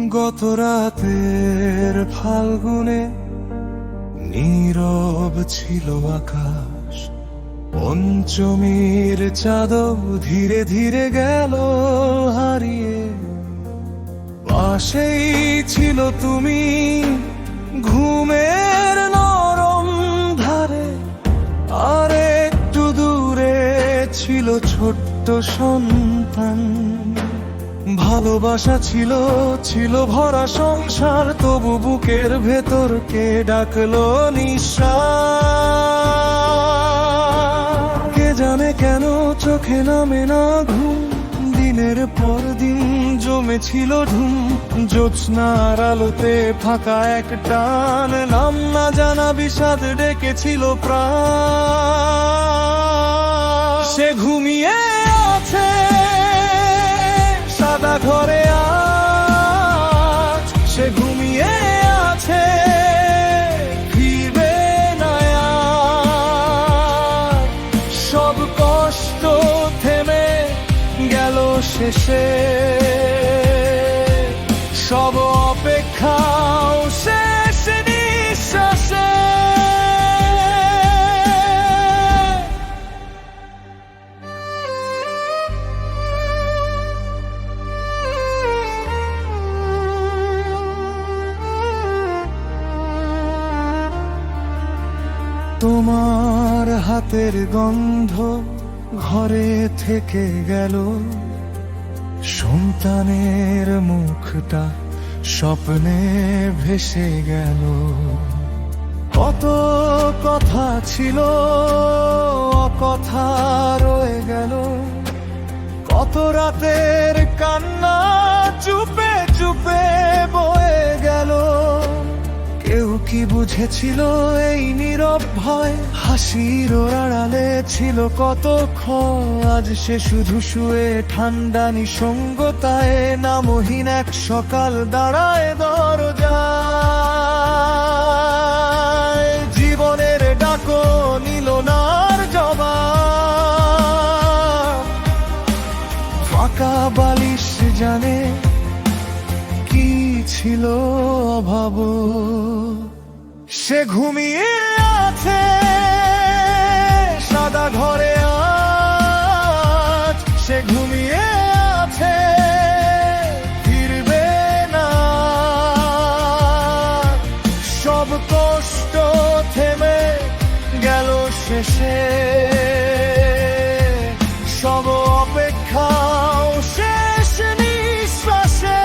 গত রাতের ফাল্গুনে নীরব ছিল আকাশ, পঞ্চমীর চাঁদও ধীরে ধীরে গেল হারিয়ে। পাশেই ছিল তুমি ঘুমের নরম ধারে, আর একটু দূরে ছিল ছোট্ট সন্তান। ভালোবাসা ছিল ছিল ভরা সংসার, তবু বুকের ভেতর কে ডাকলো নিঃশ্বাস। কে জানে কেন চোখে নামে না ঘুম, দিনের পর দিন জমেছিল ঢুম। জ্যোৎস্নার আলোতে ফাঁকা এক টান, নাম না জানা বিষাদ ডেকেছিল প্রাণ। সে ঘুমিয়ে আছে সাদা ঘরে আজ, সে ঘুমিয়ে আছে ফিরবে না আর। সব কষ্ট থেমে গেল শেষে, সব অপেক্ষাও শেষ নিঃশ্বাসে। তোমার হাতের গন্ধ ঘরে থেকে গেল, সন্তানের মুখটা স্বপ্নে ভেসে গেল। কত কথা ছিল কথা রয়ে গেল, কত রাতের কান্না চুপে চুপে বয়ে গেল। কেউ কি বুঝেছিল এই নীরব ভয়, হাসির আড়ালে ছিল কত ক্ষয়। আজ সে শুধু শুয়ে ঠান্ডা নিঃসঙ্গতায়, নামহীন এক সকাল দাঁড়ায় দরজায়। জীবনের ডাকো নিল না আর জবাব, ফাঁকা বালিশ জানে কি ছিল অভাব। সে ঘুমিয়ে আছে সাদা ঘরে আজ, সে ঘুমিয়ে আছে ফিরবে না। সব কষ্ট থেমে গেল শেষে, সব অপেক্ষাও শেষ নিঃশ্বাসে।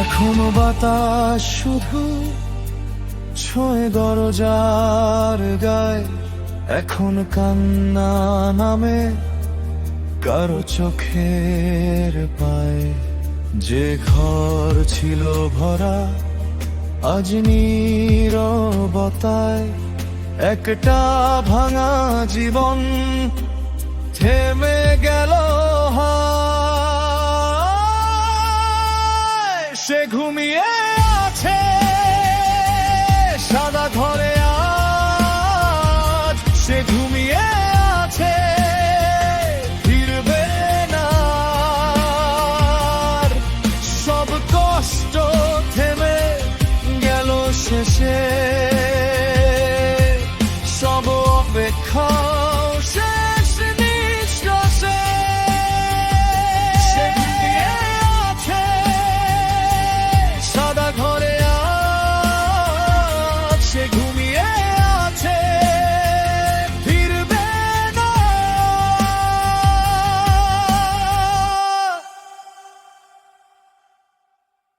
এখনো বাতাস শুধু ছোঁয়ে দরজার গায়ে, এখন কান্না নামে কারো চোখের পায়। যে ঘর ছিল ভরা আজ নীরবতায়, একটা ভাঙা জীবন থেমে গেল। সে ঘুমিয়ে আছে সাদা ঘরে আজ, সে ঘুমিয়ে